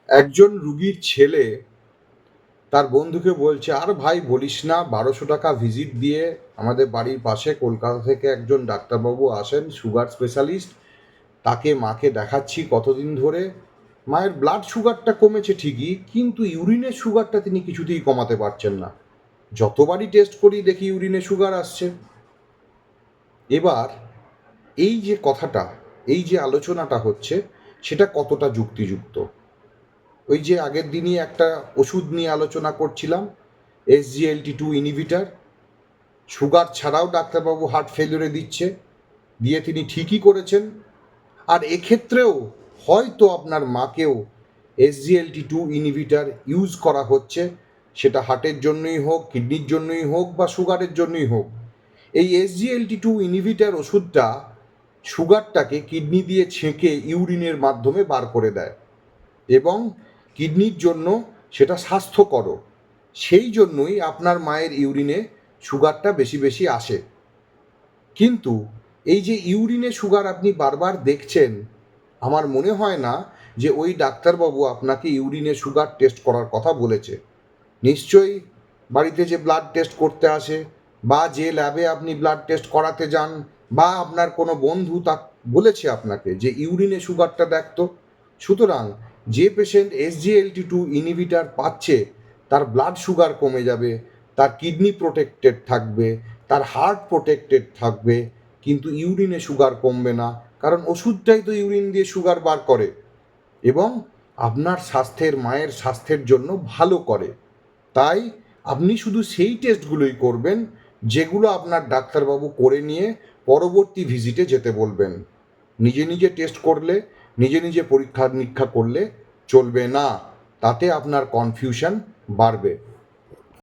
একজন রুগীর ছেলে তার বন্ধুকে বলছে, আর ভাই বলিস না, 1200 টাকা ভিজিট দিয়ে আমাদের বাড়ির পাশে কলকাতা থেকে একজন ডাক্তারবাবু আসেন, সুগার স্পেশালিস্ট, তাকে মাকে দেখাচ্ছি কতদিন ধরে। মায়ের ব্লাড সুগারটা কমেছে ঠিকই, কিন্তু ইউরিনের সুগারটা তিনি কিছুতেই কমাতে পারছেন না। যতবারই টেস্ট করি দেখি ইউরিনে সুগার আসছে। এবার এই যে কথাটা, এই যে আলোচনাটা হচ্ছে, সেটা কতটা যুক্তিযুক্ত? ওই যে আগের দিনই একটা ওষুধ নিয়ে আলোচনা করছিলাম, SGLT2 ইনহিবিটার। সুগার ছাড়াও ডাক্তারবাবু হার্ট ফেলিওরে দিচ্ছে, দিয়ে তিনি ঠিকই করেছেন। আর এক্ষেত্রেও হয়তো আপনার মাকেও SGLT2 ইনহিবিটার ইউজ করা হচ্ছে, সেটা হার্টের জন্যই হোক, কিডনির জন্যই হোক, বা সুগারের জন্যই হোক। এই SGLT2 ইনহিবিটার ওষুধটা সুগারটাকে কিডনি দিয়ে ছেঁকে ইউরিনের মাধ্যমে বার করে দেয়, এবং কিডনির জন্য সেটা স্বাস্থ্যকর। সেই জন্যই আপনার মায়ের ইউরিনে সুগারটা বেশি বেশি আসে। কিন্তু এই যে ইউরিনে সুগার আপনি বারবার দেখছেন, আমার মনে হয় না যে ওই ডাক্তারবাবু আপনাকে ইউরিনে সুগার টেস্ট করার কথা বলেছে। নিশ্চয়ই বাড়িতে যে ব্লাড টেস্ট করতে আসে, বা যে ল্যাবে আপনি ব্লাড টেস্ট করাতে যান, বা আপনার কোনো বন্ধু তা বলেছে আপনাকে যে ইউরিনে সুগারটা দেখতো। সুতরাং যে পেশেন্ট SGLT2 ইনহিবিটার পাচ্ছে, তার ব্লাড সুগার কমে যাবে, তার কিডনি প্রোটেক্টেড থাকবে, তার হার্ট প্রোটেক্টেড থাকবে, কিন্তু ইউরিনে সুগার কমবে না, কারণ ওষুধটাই তো ইউরিন দিয়ে সুগার বার করে এবং আপনার স্বাস্থ্যের, মায়ের স্বাস্থ্যের জন্য ভালো করে। তাই আপনি শুধু সেই টেস্টগুলোই করবেন যেগুলো আপনার ডাক্তারবাবু করে নিয়ে পরবর্তী ভিজিটে যেতে বলবেন। নিজে নিজে টেস্ট করলে, নিজে নিজে পরীক্ষা নিরীক্ষা করলে চলবে না, তাতে আপনার কনফিউশন বাড়বে।